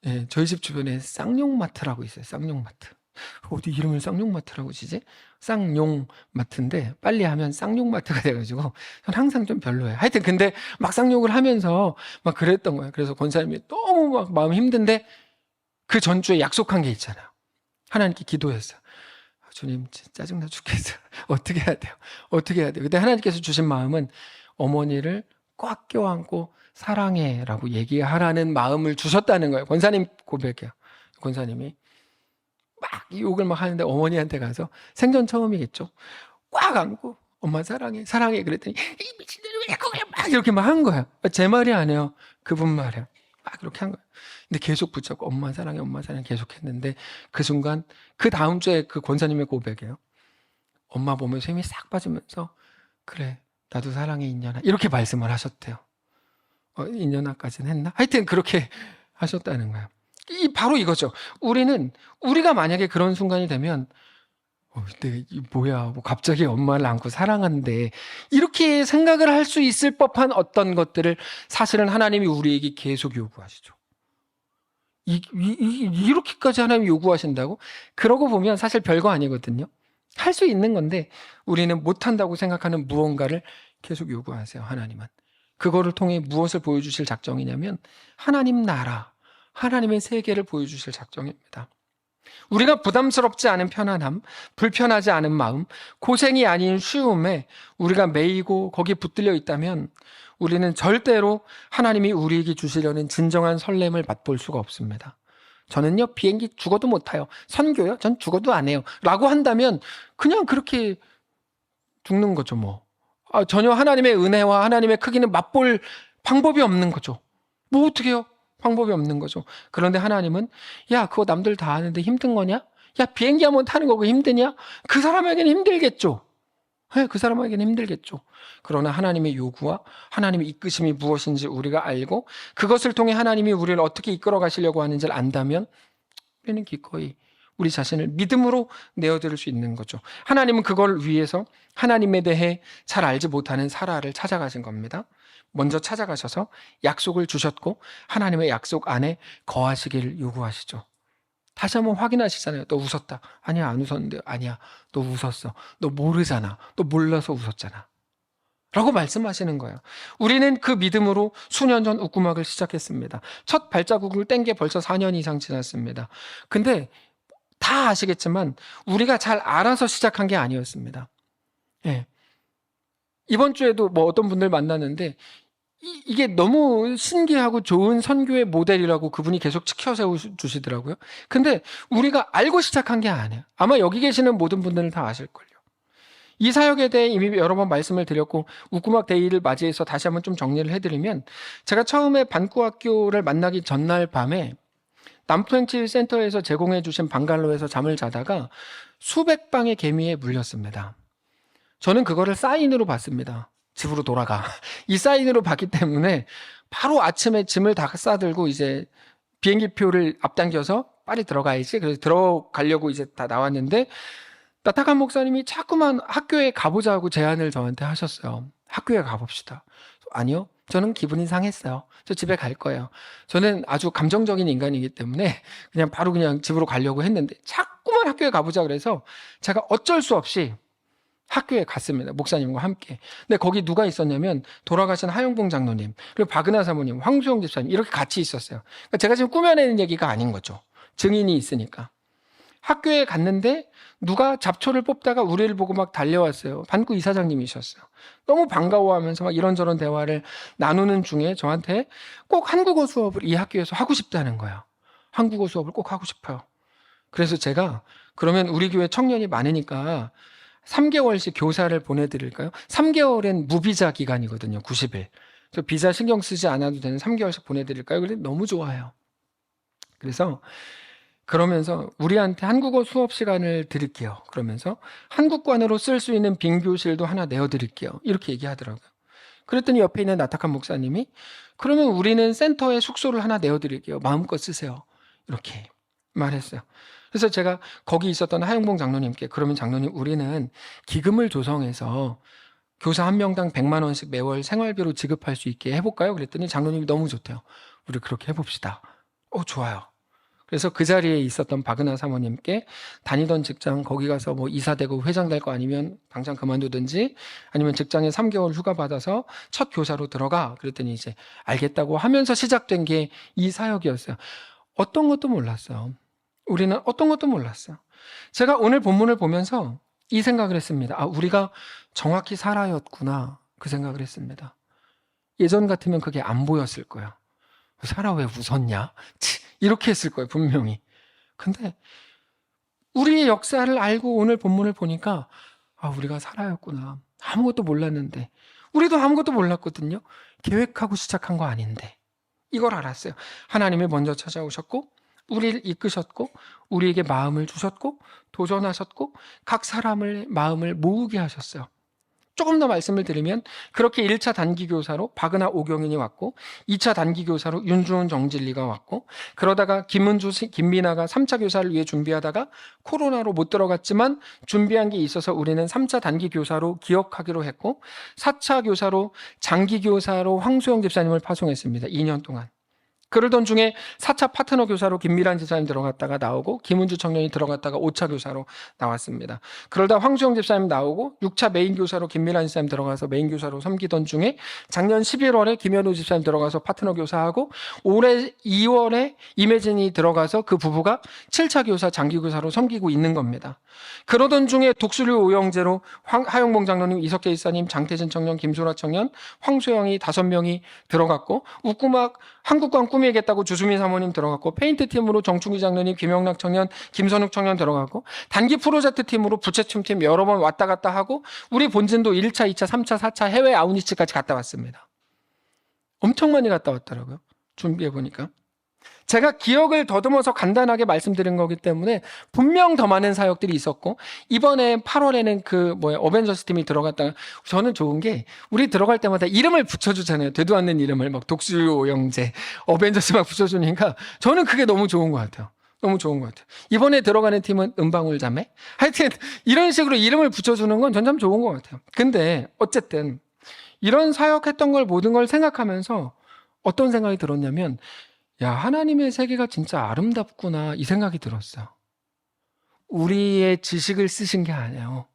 예, 저희 집 주변에 쌍용마트라고 있어요. 쌍용마트. 어디 이름을 쌍용마트라고 지지? 쌍용마트인데 빨리 하면 쌍용마트가 돼가지고 전 항상 좀 별로예요. 하여튼 근데 막 쌍욕을 하면서 막 그랬던 거예요. 그래서 권사님이 너무 막 마음이 힘든데 그 전주에 약속한 게 있잖아요. 하나님께 기도했어요. 주님 짜증나 죽겠어요. 어떻게 해야 돼요? 어떻게 해야 돼요? 그때 하나님께서 주신 마음은 어머니를 꽉 껴안고 사랑해라고 얘기하라는 마음을 주셨다는 거예요. 권사님 고백이에요. 권사님이 막 욕을 막 하는데 어머니한테 가서 생전 처음이겠죠. 꽉 안고 엄마 사랑해 사랑해 그랬더니 이 미친년이 왜 자꾸 그래 막 이렇게 막 한 거야. 제 말이 아니에요. 그분 말이야. 막 그렇게 한 거야. 근데 계속 붙잡고 엄마 사랑해 계속 했는데 그 순간 그 다음 주에 그 권사님의 고백이에요. 엄마 보면서 힘이 싹 빠지면서 그래 나도 사랑해 인연아 이렇게 말씀을 하셨대요. 인연아까지는 했나? 하여튼 그렇게 하셨다는 거예요. 바로 이거죠. 우리가 만약에 그런 순간이 되면 근데 뭐야 뭐 갑자기 엄마를 안고 사랑한대 이렇게 생각을 할 수 있을 법한 어떤 것들을 사실은 하나님이 우리에게 계속 요구하시죠. 이렇게까지 하나님이 요구하신다고? 그러고 보면 사실 별거 아니거든요. 할 수 있는 건데 우리는 못한다고 생각하는 무언가를 계속 요구하세요. 하나님은. 그거를 통해 무엇을 보여주실 작정이냐면 하나님 나라, 하나님의 세계를 보여주실 작정입니다. 우리가 부담스럽지 않은 편안함, 불편하지 않은 마음, 고생이 아닌 쉬움에 우리가 매이고 거기에 붙들려 있다면 우리는 절대로 하나님이 우리에게 주시려는 진정한 설렘을 맛볼 수가 없습니다. 저는요 비행기 죽어도 못 타요. 선교요? 전 죽어도 안 해요. 라고 한다면 그냥 그렇게 죽는 거죠 뭐. 전혀 하나님의 은혜와 하나님의 크기는 맛볼 방법이 없는 거죠. 뭐 어떻게 해요? 방법이 없는 거죠. 그런데 하나님은 야 그거 남들 다 아는데 힘든 거냐? 야 비행기 한번 타는 거고 힘드냐? 그 사람에게는 힘들겠죠. 네, 그 사람에게는 힘들겠죠. 그러나 하나님의 요구와 하나님의 이끄심이 무엇인지 우리가 알고 그것을 통해 하나님이 우리를 어떻게 이끌어 가시려고 하는지를 안다면 우리는 기꺼이 우리 자신을 믿음으로 내어드릴 수 있는 거죠. 하나님은 그걸 위해서 하나님에 대해 잘 알지 못하는 사라를 찾아가신 겁니다. 먼저 찾아가셔서 약속을 주셨고 하나님의 약속 안에 거하시기를 요구하시죠. 다시 한번 확인하시잖아요. 너 웃었다. 아니야 안 웃었는데. 아니야 너 웃었어. 너 모르잖아. 너 몰라서 웃었잖아. 라고 말씀하시는 거예요. 우리는 그 믿음으로 수년 전 웃구막을 시작했습니다. 첫 발자국을 뗀 게 벌써 4년 이상 지났습니다. 근데 다 아시겠지만 우리가 잘 알아서 시작한 게 아니었습니다. 예. 이번 주에도 뭐 어떤 분들 만났는데 이게 너무 신기하고 좋은 선교의 모델이라고 그분이 계속 지켜세워 주시더라고요. 근데 우리가 알고 시작한 게 아니에요. 아마 여기 계시는 모든 분들은 다 아실걸요. 이 사역에 대해 이미 여러 번 말씀을 드렸고 웃구막 데이를 맞이해서 다시 한번 좀 정리를 해드리면 제가 처음에 반구학교를 만나기 전날 밤에 남프랭치 센터에서 제공해 주신 방갈로에서 잠을 자다가 수백 방의 개미에 물렸습니다. 저는 그거를 사인으로 봤습니다. 집으로 돌아가. 이 사인으로 봤기 때문에 바로 아침에 짐을 다 싸들고 이제 비행기표를 앞당겨서 빨리 들어가야지. 그래서 들어가려고 이제 다 나왔는데 나타간 목사님이 자꾸만 학교에 가보자고 제안을 저한테 하셨어요. 학교에 가봅시다. 아니요. 저는 기분이 상했어요. 저 집에 갈 거예요. 저는 아주 감정적인 인간이기 때문에 그냥 바로 그냥 집으로 가려고 했는데 자꾸만 학교에 가보자 그래서 제가 어쩔 수 없이 학교에 갔습니다. 목사님과 함께. 근데 거기 누가 있었냐면 돌아가신 하영봉 장로님, 그리고 박은하 사모님, 황수영 집사님 이렇게 같이 있었어요. 그러니까 제가 지금 꾸며내는 얘기가 아닌 거죠. 증인이 있으니까. 학교에 갔는데 누가 잡초를 뽑다가 우리를 보고 막 달려왔어요. 반구 이사장님이셨어요. 너무 반가워하면서 막 이런저런 대화를 나누는 중에 저한테 꼭 한국어 수업을 이 학교에서 하고 싶다는 거예요. 한국어 수업을 꼭 하고 싶어요. 그래서 제가 그러면 우리 교회 청년이 많으니까 3개월씩 교사를 보내드릴까요? 3개월엔 무비자 기간이거든요. 90일. 그래서 비자 신경 쓰지 않아도 되는 3개월씩 보내드릴까요? 그래 너무 좋아요. 그래서 그러면서 우리한테 한국어 수업 시간을 드릴게요. 그러면서 한국관으로 쓸 수 있는 빈 교실도 하나 내어드릴게요. 이렇게 얘기하더라고요. 그랬더니 옆에 있는 나탁한 목사님이 그러면 우리는 센터에 숙소를 하나 내어드릴게요. 마음껏 쓰세요. 이렇게 말했어요. 그래서 제가 거기 있었던 하영봉 장로님께 그러면 장로님 우리는 기금을 조성해서 교사 한 명당 100만 원씩 매월 생활비로 지급할 수 있게 해볼까요? 그랬더니 장로님이 너무 좋대요. 우리 그렇게 해봅시다. 좋아요. 그래서 그 자리에 있었던 박은하 사모님께 다니던 직장 거기 가서 뭐 이사되고 회장 될 거 아니면 당장 그만두든지 아니면 직장에 3개월 휴가 받아서 첫 교사로 들어가. 그랬더니 이제 알겠다고 하면서 시작된 게 이 사역이었어요. 어떤 것도 몰랐어요. 우리는 어떤 것도 몰랐어요. 제가 오늘 본문을 보면서 이 생각을 했습니다. 우리가 정확히 사라였구나. 그 생각을 했습니다. 예전 같으면 그게 안 보였을 거예요. 사라 왜 웃었냐? 이렇게 했을 거예요, 분명히. 근데 우리의 역사를 알고 오늘 본문을 보니까 우리가 사라였구나. 아무것도 몰랐는데. 우리도 아무것도 몰랐거든요. 계획하고 시작한 거 아닌데. 이걸 알았어요. 하나님이 먼저 찾아오셨고 우리를 이끄셨고 우리에게 마음을 주셨고 도전하셨고 각 사람의 마음을 모으게 하셨어요. 조금 더 말씀을 드리면 그렇게 1차 단기교사로 박은하 오경인이 왔고 2차 단기교사로 윤주은 정진리가 왔고 그러다가 김은주 김민아가 3차 교사를 위해 준비하다가 코로나로 못 들어갔지만 준비한 게 있어서 우리는 3차 단기교사로 기억하기로 했고 4차 교사로 장기교사로 황소영 집사님을 파송했습니다. 2년 동안. 그러던 중에 4차 파트너 교사로 김미란 집사님 들어갔다가 나오고 김은주 청년이 들어갔다가 5차 교사로 나왔습니다. 그러다 황수영 집사님 나오고 6차 메인 교사로 김미란 집사님 들어가서 메인 교사로 섬기던 중에 작년 11월에 김현우 집사님 들어가서 파트너 교사하고 올해 2월에 임혜진이 들어가서 그 부부가 7차 교사 장기 교사로 섬기고 있는 겁니다. 그러던 중에 독수리 오영재로 하영봉 장로님, 이석재 이사님, 장태진 청년, 김소라 청년, 황소영이 5명이 들어갔고 웃구막 한국관 꾸미겠다고 주수민 사모님 들어갔고 페인트 팀으로 정충기 장로님, 김영락 청년, 김선욱 청년 들어가고 단기 프로젝트 팀으로 부채춤 팀 여러 번 왔다 갔다 하고 우리 본진도 1차, 2차, 3차, 4차 해외 아웃리치까지 갔다 왔습니다. 엄청 많이 갔다 왔더라고요. 준비해보니까. 제가 기억을 더듬어서 간단하게 말씀드린 거기 때문에 분명 더 많은 사역들이 있었고 이번에 8월에는 어벤져스 팀이 들어갔다가 저는 좋은 게 우리 들어갈 때마다 이름을 붙여주잖아요. 되도 않는 이름을 막 독수리 오영재 어벤져스 막 붙여주니까 저는 그게 너무 좋은 것 같아요. 너무 좋은 것 같아요. 이번에 들어가는 팀은 은방울 자매 하여튼 이런 식으로 이름을 붙여주는 건 전 참 좋은 것 같아요. 근데 어쨌든 이런 사역했던 걸 모든 걸 생각하면서 어떤 생각이 들었냐면 하나님의 세계가 진짜 아름답구나 이 생각이 들었어요. 우리의 지식을 쓰신 게 아니에요.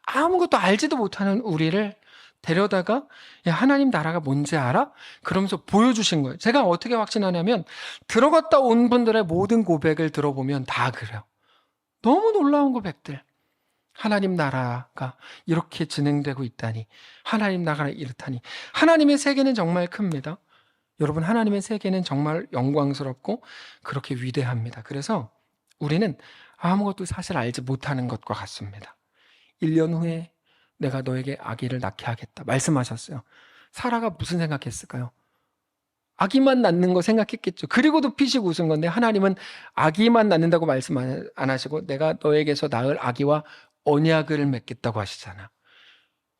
아무것도 알지도 못하는 우리를 데려다가 하나님 나라가 뭔지 알아? 그러면서 보여주신 거예요. 제가 어떻게 확신하냐면 들어갔다 온 분들의 모든 고백을 들어보면 다 그래요. 너무 놀라운 고백들. 하나님 나라가 이렇게 진행되고 있다니. 하나님 나라가 이렇다니. 하나님의 세계는 정말 큽니다. 여러분 하나님의 세계는 정말 영광스럽고 그렇게 위대합니다. 그래서 우리는 아무것도 사실 알지 못하는 것과 같습니다. 1년 후에 내가 너에게 아기를 낳게 하겠다 말씀하셨어요. 사라가 무슨 생각했을까요? 아기만 낳는 거 생각했겠죠. 그리고도 피식 웃은 건데 하나님은 아기만 낳는다고 말씀 안 하시고 내가 너에게서 낳을 아기와 언약을 맺겠다고 하시잖아.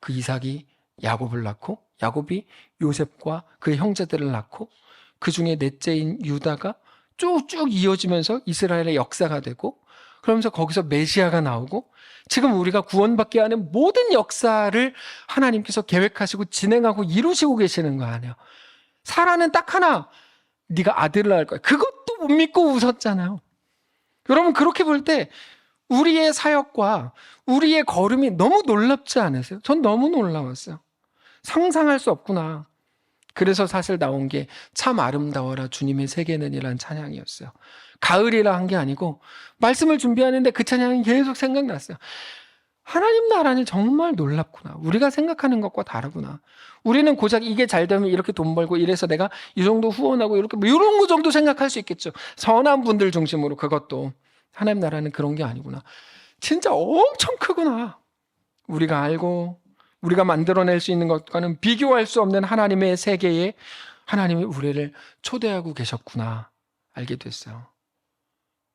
그 이삭이 야곱을 낳고 야곱이 요셉과 그의 형제들을 낳고 그 중에 넷째인 유다가 쭉쭉 이어지면서 이스라엘의 역사가 되고 그러면서 거기서 메시아가 나오고 지금 우리가 구원받게 하는 모든 역사를 하나님께서 계획하시고 진행하고 이루시고 계시는 거 아니에요. 사라는 딱 하나 네가 아들을 낳을 거야. 그것도 못 믿고 웃었잖아요. 여러분 그렇게 볼 때 우리의 사역과 우리의 걸음이 너무 놀랍지 않으세요? 전 너무 놀라웠어요. 상상할 수 없구나. 그래서 사실 나온 게 참 아름다워라 주님의 세계는 이란 찬양이었어요. 가을이라 한 게 아니고 말씀을 준비하는데 그 찬양이 계속 생각났어요. 하나님 나라는 정말 놀랍구나. 우리가 생각하는 것과 다르구나. 우리는 고작 이게 잘 되면 이렇게 돈 벌고 이래서 내가 이 정도 후원하고 이렇게 이런 거 정도 생각할 수 있겠죠. 선한 분들 중심으로 그것도. 하나님 나라는 그런 게 아니구나. 진짜 엄청 크구나. 우리가 알고 우리가 만들어낼 수 있는 것과는 비교할 수 없는 하나님의 세계에 하나님이 우리를 초대하고 계셨구나 알게 됐어요.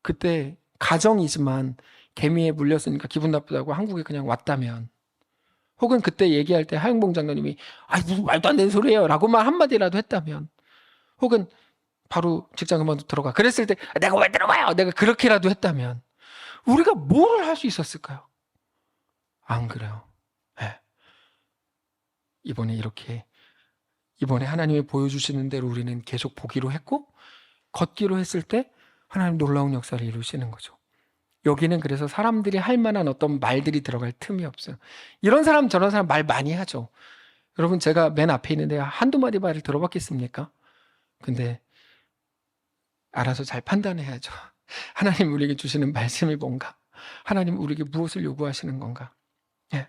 그때 가정이지만 개미에 물렸으니까 기분 나쁘다고 한국에 그냥 왔다면, 혹은 그때 얘기할 때 하영봉 장로님이 무슨 말도 안 되는 소리예요 라고 말 한마디라도 했다면, 혹은 바로 직장 그만두고 들어가 그랬을 때 내가 왜 들어가요? 내가 그렇게라도 했다면 우리가 뭘 할 수 있었을까요? 안 그래요. 네. 이번에 하나님이 보여주시는 대로 우리는 계속 보기로 했고 걷기로 했을 때 하나님 놀라운 역사를 이루시는 거죠. 여기는 그래서 사람들이 할 만한 어떤 말들이 들어갈 틈이 없어요. 이런 사람 저런 사람 말 많이 하죠. 여러분, 제가 맨 앞에 있는데 한두 마디 말을 들어봤겠습니까? 근데 알아서 잘 판단해야죠. 하나님 우리에게 주시는 말씀이 뭔가, 하나님 우리에게 무엇을 요구하시는 건가. 예.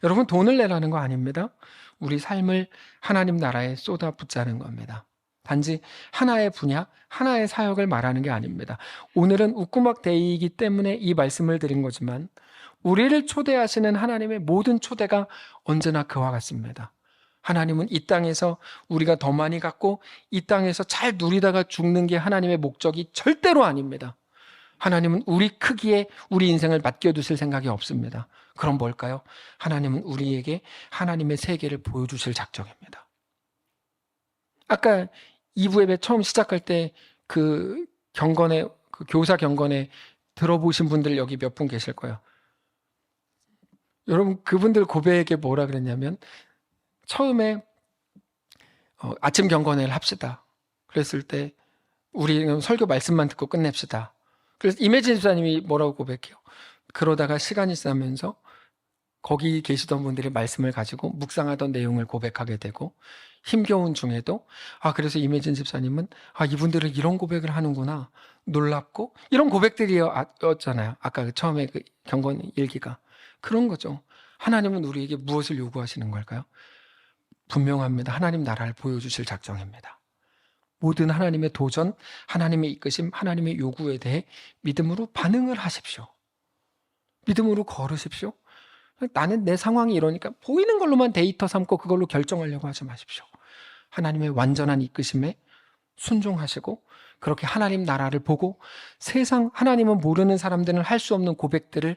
여러분, 돈을 내라는 거 아닙니다. 우리 삶을 하나님 나라에 쏟아붓자는 겁니다. 단지 하나의 분야, 하나의 사역을 말하는 게 아닙니다. 오늘은 웃구막 데이이기 때문에 이 말씀을 드린 거지만 우리를 초대하시는 하나님의 모든 초대가 언제나 그와 같습니다. 하나님은 이 땅에서 우리가 더 많이 갖고 이 땅에서 잘 누리다가 죽는 게 하나님의 목적이 절대로 아닙니다. 하나님은 우리 크기에 우리 인생을 맡겨두실 생각이 없습니다. 그럼 뭘까요? 하나님은 우리에게 하나님의 세계를 보여주실 작정입니다. 아까 2부 예배 처음 시작할 때 그 교사 경건에 들어보신 분들 여기 몇 분 계실 거예요. 여러분, 그분들 고백에 뭐라 그랬냐면, 처음에 아침 경건회를 합시다. 그랬을 때 우리는 설교 말씀만 듣고 끝냅시다. 그래서 임혜진 집사님이 뭐라고 고백해요? 그러다가 시간이 지나면서 거기 계시던 분들이 말씀을 가지고 묵상하던 내용을 고백하게 되고, 힘겨운 중에도 그래서 임혜진 집사님은 이분들은 이런 고백을 하는구나 놀랍고, 이런 고백들이었잖아요. 아까 처음에 그 경건 일기가 그런 거죠. 하나님은 우리에게 무엇을 요구하시는 걸까요? 분명합니다. 하나님 나라를 보여주실 작정입니다. 모든 하나님의 도전, 하나님의 이끄심, 하나님의 요구에 대해 믿음으로 반응을 하십시오. 믿음으로 걸으십시오. 나는 내 상황이 이러니까 보이는 걸로만 데이터 삼고 그걸로 결정하려고 하지 마십시오. 하나님의 완전한 이끄심에 순종하시고, 그렇게 하나님 나라를 보고 세상 하나님은 모르는 사람들은 할 수 없는 고백들을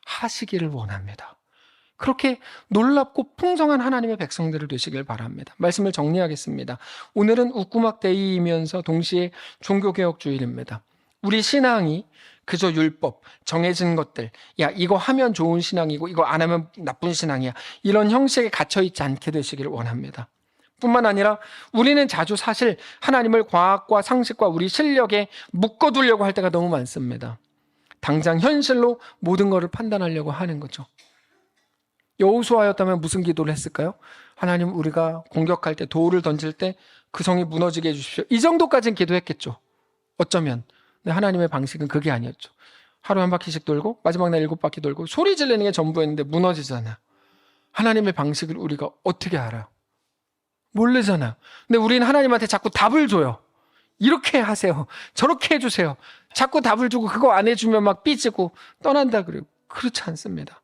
하시기를 원합니다. 그렇게 놀랍고 풍성한 하나님의 백성들을 되시길 바랍니다. 말씀을 정리하겠습니다. 오늘은 웃구막 데이이면서 동시에 종교개혁 주일입니다. 우리 신앙이 그저 율법, 정해진 것들, 이거 하면 좋은 신앙이고 이거 안 하면 나쁜 신앙이야, 이런 형식에 갇혀있지 않게 되시기를 원합니다. 뿐만 아니라 우리는 자주 사실 하나님을 과학과 상식과 우리 실력에 묶어두려고 할 때가 너무 많습니다. 당장 현실로 모든 것을 판단하려고 하는 거죠. 여호수아였다면 무슨 기도를 했을까요? 하나님, 우리가 공격할 때, 돌을 던질 때 그 성이 무너지게 해주십시오. 이 정도까지는 기도했겠죠. 어쩌면. 근데 하나님의 방식은 그게 아니었죠. 하루 한 바퀴씩 돌고 마지막 날 7바퀴 돌고 소리 지르는 게 전부였는데 무너지잖아. 하나님의 방식을 우리가 어떻게 알아요? 모르잖아. 근데 우리는 하나님한테 자꾸 답을 줘요. 이렇게 하세요, 저렇게 해주세요. 자꾸 답을 주고 그거 안 해주면 막 삐지고 떠난다 그래요. 그렇지 않습니다.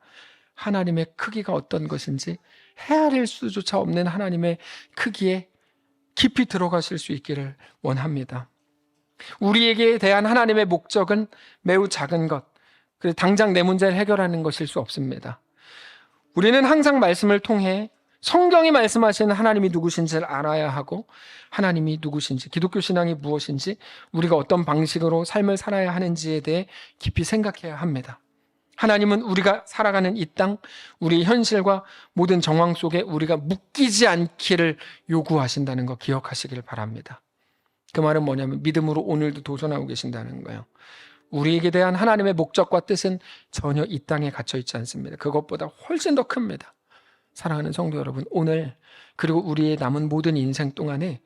하나님의 크기가 어떤 것인지 헤아릴 수조차 없는 하나님의 크기에 깊이 들어가실 수 있기를 원합니다. 우리에게 대한 하나님의 목적은 매우 작은 것, 그래서 당장 내 문제를 해결하는 것일 수 없습니다. 우리는 항상 말씀을 통해 성경이 말씀하시는 하나님이 누구신지를 알아야 하고, 하나님이 누구신지, 기독교 신앙이 무엇인지, 우리가 어떤 방식으로 삶을 살아야 하는지에 대해 깊이 생각해야 합니다. 하나님은 우리가 살아가는 이 땅, 우리 현실과 모든 정황 속에 우리가 묶이지 않기를 요구하신다는 거 기억하시길 바랍니다. 그 말은 뭐냐면 믿음으로 오늘도 도전하고 계신다는 거예요. 우리에게 대한 하나님의 목적과 뜻은 전혀 이 땅에 갇혀 있지 않습니다. 그것보다 훨씬 더 큽니다. 사랑하는 성도 여러분, 오늘 그리고 우리의 남은 모든 인생 동안에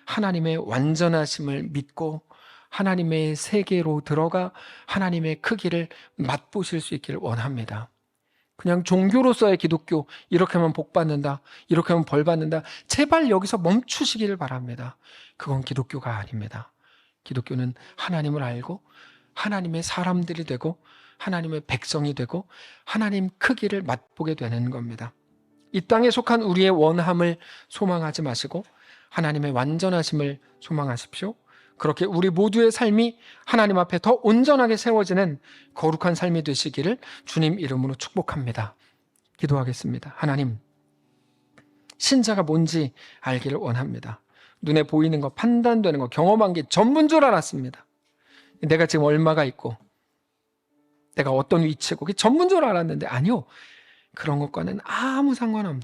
하나님의 완전하심을 믿고 하나님의 세계로 들어가 하나님의 크기를 맛보실 수 있기를 원합니다. 그냥 종교로서의 기독교, 이렇게 하면 복 받는다, 이렇게 하면 벌 받는다, 제발 여기서 멈추시기를 바랍니다. 그건 기독교가 아닙니다. 기독교는 하나님을 알고 하나님의 사람들이 되고 하나님의 백성이 되고 하나님 크기를 맛보게 되는 겁니다. 이 땅에 속한 우리의 원함을 소망하지 마시고 하나님의 완전하심을 소망하십시오. 그렇게 우리 모두의 삶이 하나님 앞에 더 온전하게 세워지는 거룩한 삶이 되시기를 주님 이름으로 축복합니다. 기도하겠습니다. 하나님, 신자가 뭔지 알기를 원합니다. 눈에 보이는 거, 판단되는 거, 경험한 게 전부인 줄 알았습니다. 내가 지금 얼마가 있고 내가 어떤 위치고 그게 전부인 줄 알았는데 아니요. 그런 것과는 아무 상관없는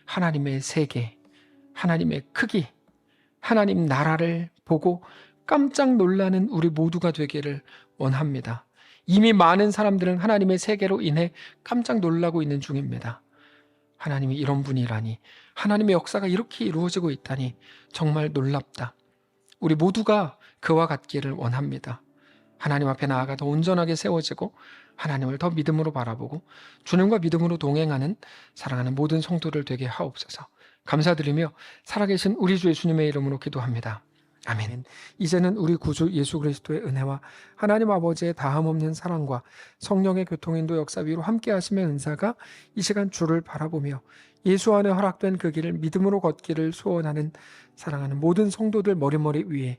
하나님의 세계, 하나님의 크기, 하나님 나라를 보고 깜짝 놀라는 우리 모두가 되기를 원합니다. 이미 많은 사람들은 하나님의 세계로 인해 깜짝 놀라고 있는 중입니다. 하나님이 이런 분이라니, 하나님의 역사가 이렇게 이루어지고 있다니 정말 놀랍다. 우리 모두가 그와 같기를 원합니다. 하나님 앞에 나아가 더 온전하게 세워지고 하나님을 더 믿음으로 바라보고 주님과 믿음으로 동행하는 사랑하는 모든 성도들 되게 하옵소서. 감사드리며 살아계신 우리 주 예수님의 이름으로 기도합니다. 아멘. 이제는 우리 구주 예수 그리스도의 은혜와 하나님 아버지의 다함없는 사랑과 성령의 교통인도 역사 위로 함께 하심의 은사가 이 시간 주를 바라보며 예수 안에 허락된 그 길을 믿음으로 걷기를 소원하는 사랑하는 모든 성도들 머리머리 위에,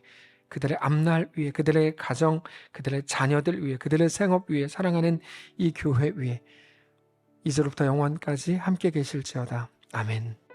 그들의 앞날 위에, 그들의 가정, 그들의 자녀들 위에, 그들의 생업 위에, 사랑하는 이 교회 위에 이제로부터 영원까지 함께 계실지어다. 아멘.